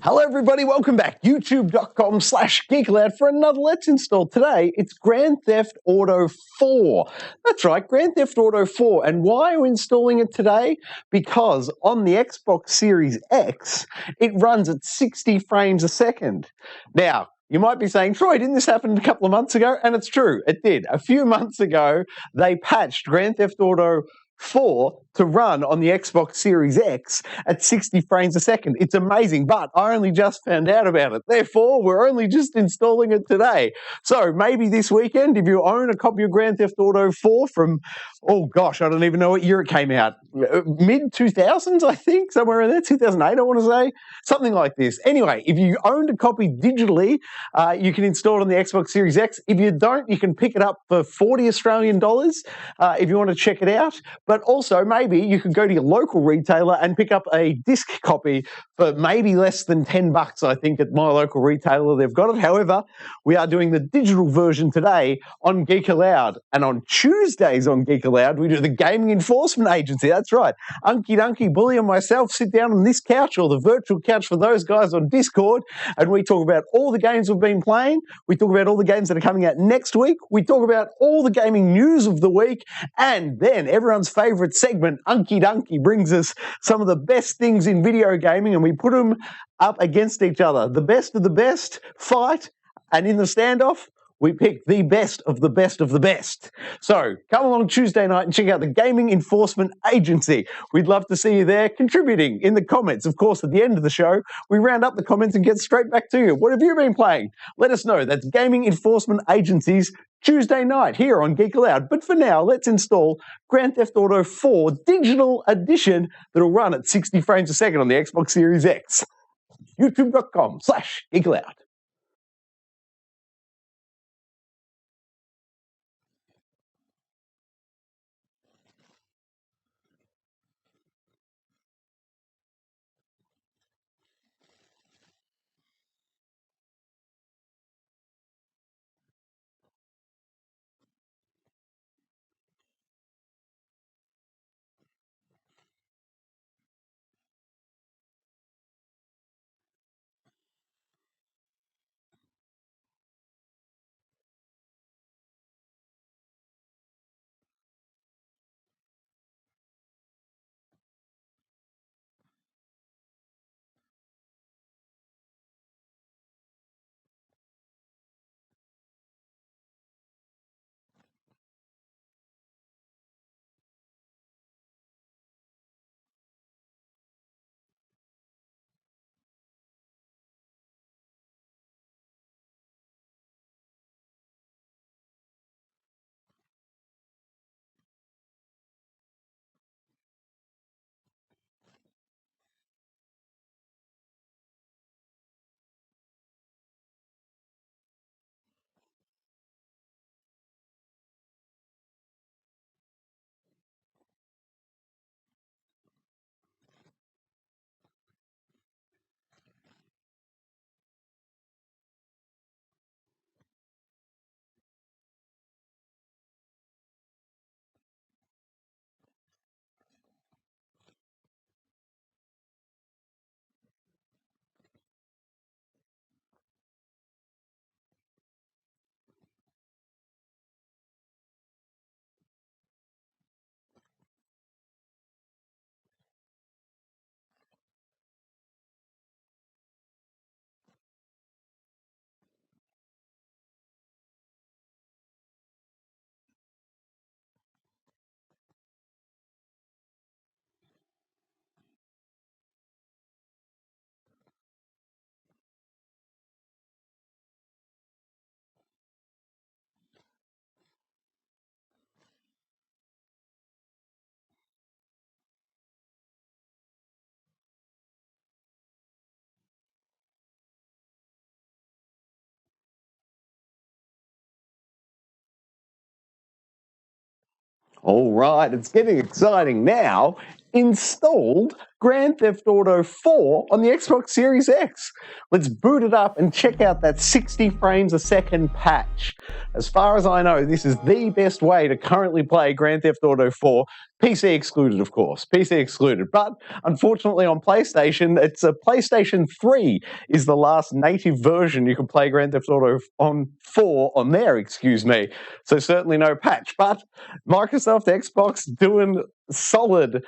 Hello everybody, welcome back. YouTube.com/Geek Aloud for another Let's Install. Today, it's Grand Theft Auto 4. That's right, Grand Theft Auto 4. And why are we installing it today? Because on the Xbox Series X, it runs at 60 frames a second. Now, you might be saying, Troy, didn't this happen a couple of months ago? And it's true, it did. A few months ago, they patched Grand Theft Auto 4 to run on the Xbox Series X at 60 frames a second. It's amazing, but I only just found out about it. Therefore, we're only just installing it today. So maybe this weekend, if you own a copy of Grand Theft Auto 4 from, oh gosh, I don't even know what year it came out. Mid-2000s, I think, somewhere in there, 2008, I want to say, something like this. Anyway, if you owned a copy digitally, you can install it on the Xbox Series X. If you don't, you can pick it up for 40 Australian dollars if you want to check it out. But also, maybe you could go to your local retailer and pick up a disc copy for maybe less than $10, I think, at my local retailer. They've got it. However, we are doing the digital version today on Geek Aloud. And on Tuesdays on Geek Aloud, we do the Gaming Enforcement Agency. That's right. Unky Dunky, Bully, and myself sit down on this couch, or the virtual couch for those guys on Discord, and we talk about all the games we've been playing. We talk about all the games that are coming out next week. We talk about all the gaming news of the week. And then everyone's favorite segment, Unky Dunky, brings us some of the best things in video gaming, and we put them up against each other. The best of the best fight, and in the standoff, we pick the best of the best of the best. So come along Tuesday night and check out the Gaming Enforcement Agency. We'd love to see you there contributing in the comments. Of course, at the end of the show, we round up the comments and get straight back to you. What have you been playing? Let us know. That's Gaming Enforcement Agency's Tuesday night here on Geek Aloud. But for now, let's install Grand Theft Auto 4 Digital Edition that'll run at 60 frames a second on the Xbox Series X. YouTube.com/Geek Aloud. All right, it's getting exciting now. Installed Grand Theft Auto 4 on the Xbox Series X. Let's boot it up and check out that 60 frames a second patch. As far as I know, this is the best way to currently play Grand Theft Auto 4, PC excluded, of course, PC excluded. But unfortunately on PlayStation, it's a PlayStation 3 is the last native version you can play Grand Theft Auto 4 on there, excuse me. So certainly no patch. But Microsoft Xbox doing solid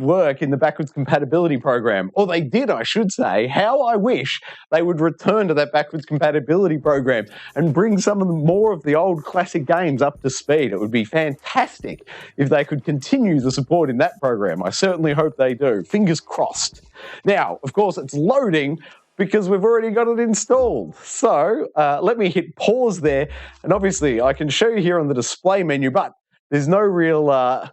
work in the backwards compatibility program. Or they did, I should say. How I wish they would return to that backwards compatibility program and bring some of more of the old classic games up to speed. It would be fantastic if they could continue the support in that program. I certainly hope they do. Fingers crossed. Now, of course, it's loading because we've already got it installed. So let me hit pause there. And obviously, I can show you here on the display menu, but there's no real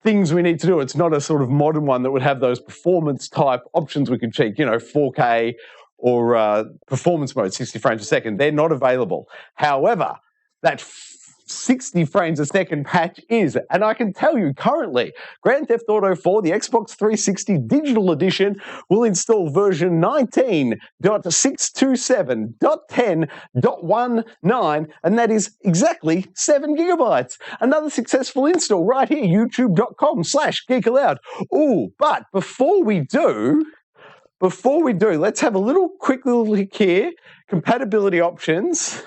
things we need to do. It's not a sort of modern one that would have those performance type options we could check, 4K or performance mode, 60 frames a second. They're not available. However, that 60 frames a second patch is, and I can tell you currently, Grand Theft Auto 4, the Xbox 360 Digital Edition, will install version 19.627.10.19, and that is exactly 7 gigabytes. Another successful install right here, youtube.com/Geek Aloud. Ooh, but before we do, let's have a quick little look here. Compatibility options.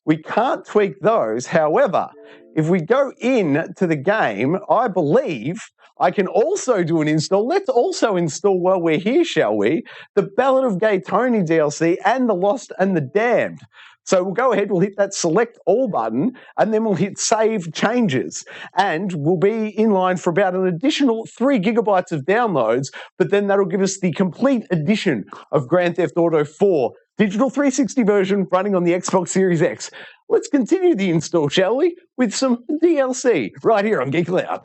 We can't tweak those. However, if we go in to the game, I believe I can also do an install. Let's also install while we're here, shall we? The Ballad of Gay Tony DLC and The Lost and the Damned. So we'll go ahead, we'll hit that select all button, and then we'll hit save changes. And we'll be in line for about an additional 3 gigabytes of downloads, but then that'll give us the complete edition of Grand Theft Auto 4 Digital 360 version running on the Xbox Series X. Let's continue the install, shall we, with some DLC right here on Geek Aloud.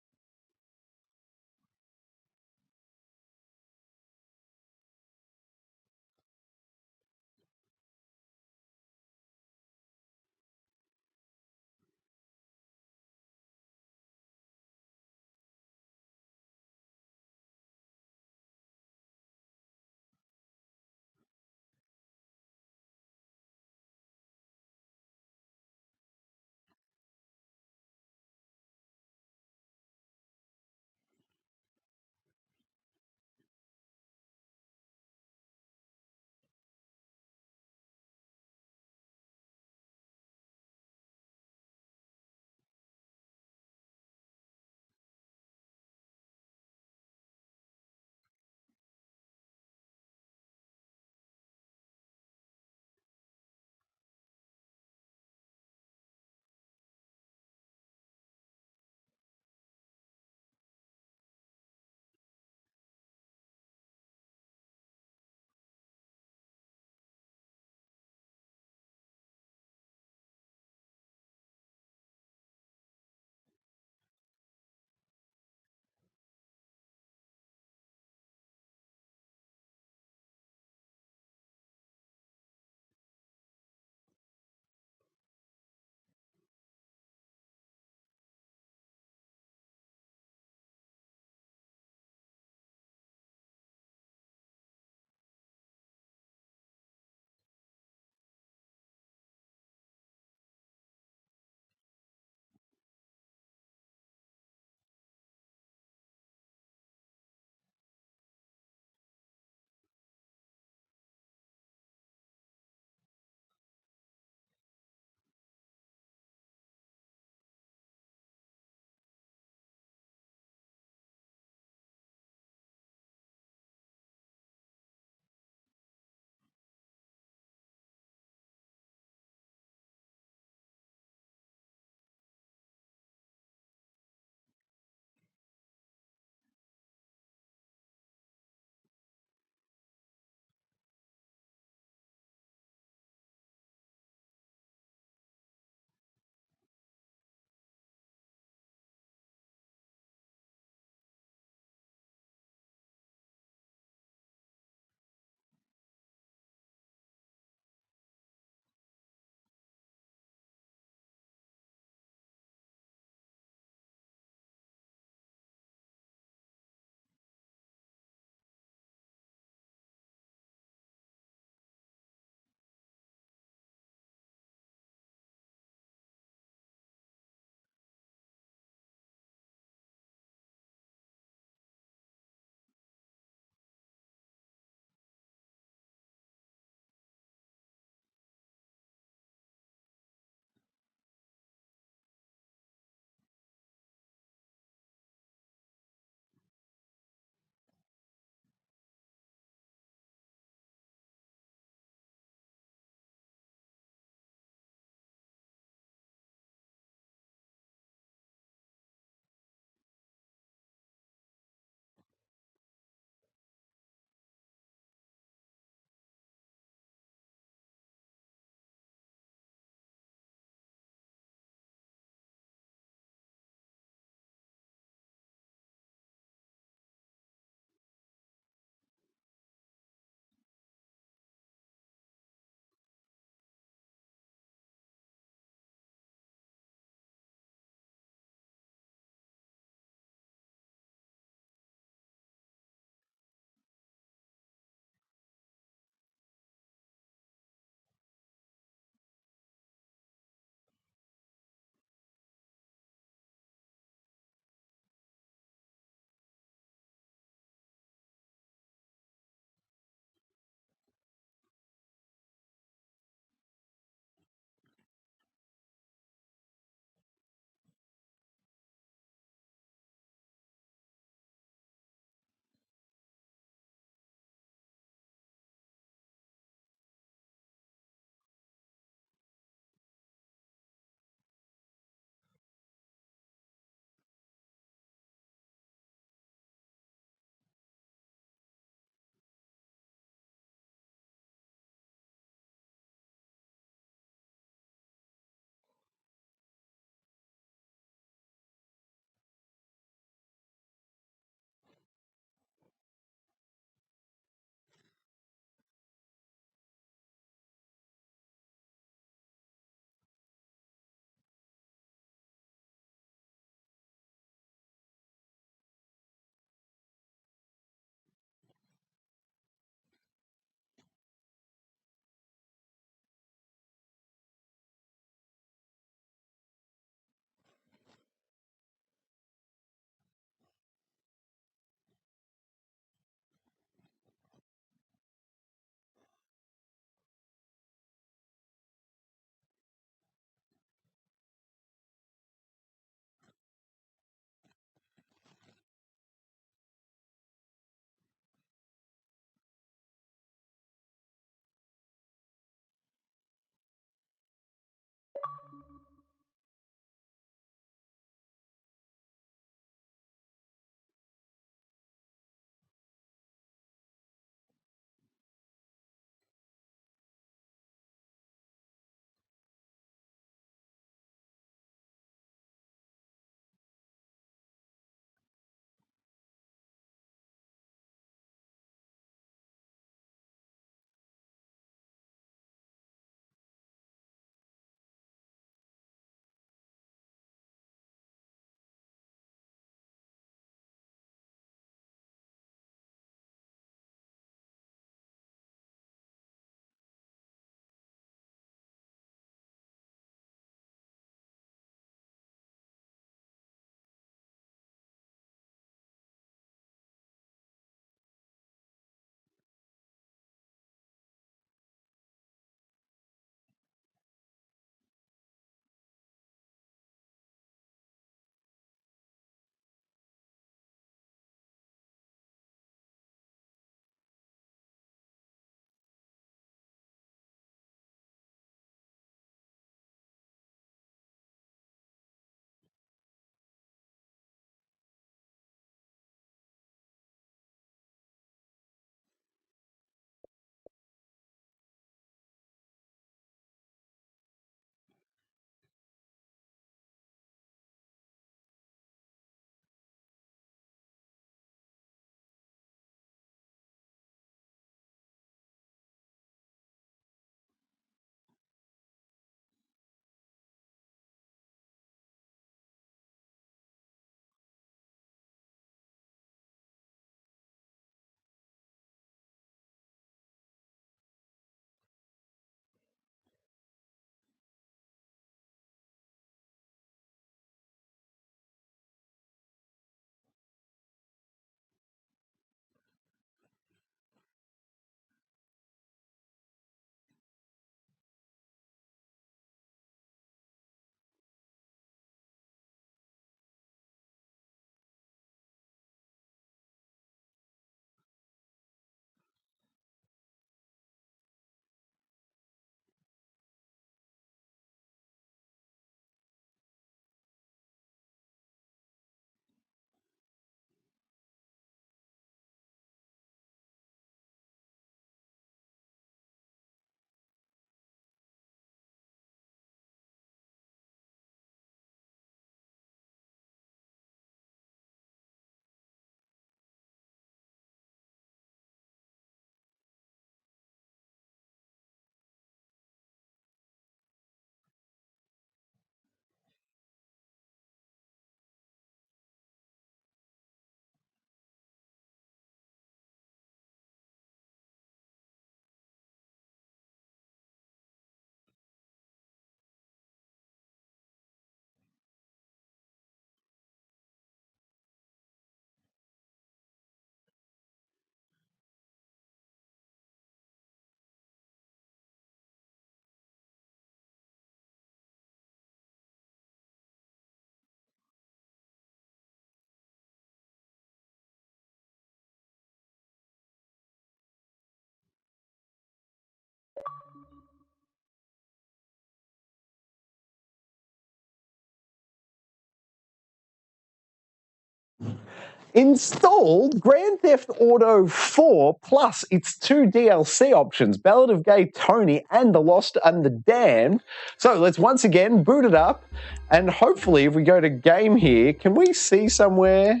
installed Grand Theft Auto 4 plus its 2 DLC options, Ballad of Gay Tony and The Lost and the Damned. So let's once again boot it up, and hopefully if we go to game here, can we see somewhere?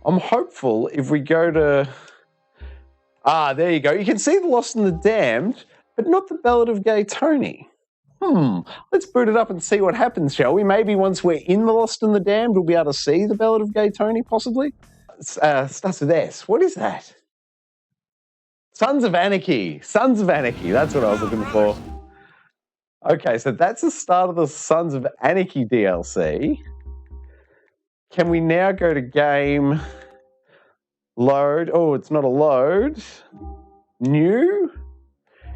I'm hopeful if we go to... there you go. You can see The Lost and the Damned, but not the Ballad of Gay Tony. Let's boot it up and see what happens, shall we? Maybe once we're in The Lost and the Damned, we'll be able to see the Ballad of Gay Tony, possibly? Starts with S. What is that? Sons of Anarchy. Sons of Anarchy. That's what I was looking for. Okay, so that's the start of the Sons of Anarchy DLC. Can we now go to game... Load. Oh, it's not a load. New.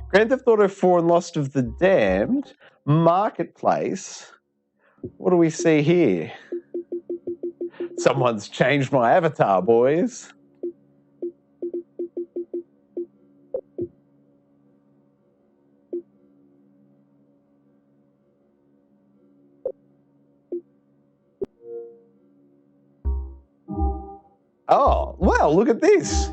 Grand Theft Auto 4 and Lost of the Damned. Marketplace. What do we see here? Someone's changed my avatar, boys. Oh, wow, look at this.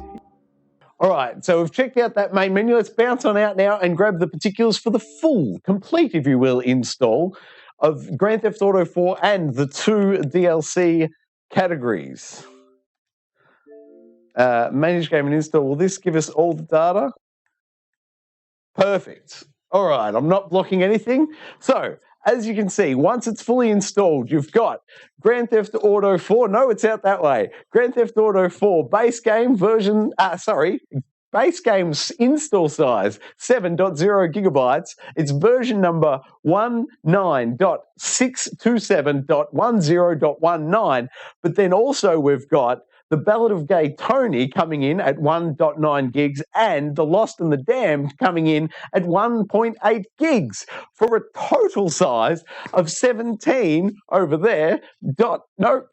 All right, so we've checked out that main menu. Let's bounce on out now and grab the particulars for the full, complete, if you will, install of Grand Theft Auto 4 and the 2 DLC categories. Manage game and install. Will this give us all the data? Perfect. All right, I'm not blocking anything. So, as you can see, once it's fully installed, you've got Grand Theft Auto 4. No, it's out that way. Grand Theft Auto 4 base game version, base game's install size, 7.0 gigabytes. It's version number 19.627.10.19. But then also we've got the Ballad of Gay Tony coming in at 1.9 gigs and The Lost and the Damned coming in at 1.8 gigs for a total size of 17 over there,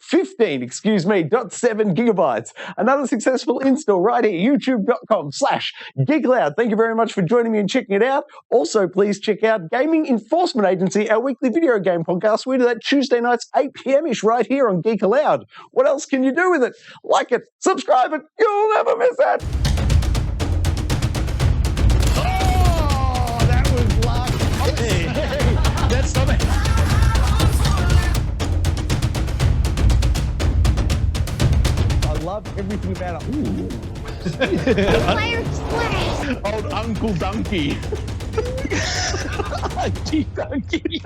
15, excuse me, 0.7 gigabytes. Another successful install right here, youtube.com/Geek Aloud. Thank you very much for joining me and checking it out. Also, please check out Gaming Enforcement Agency, our weekly video game podcast. We do that Tuesday nights, 8 p.m.-ish right here on Geek Aloud. What else can you do with it? Like it, subscribe it, you'll never miss it. Oh, that was luck. Hey, that's something. I love everything about it. Ooh. Fire splash. Old Uncle Donkey. Donkey.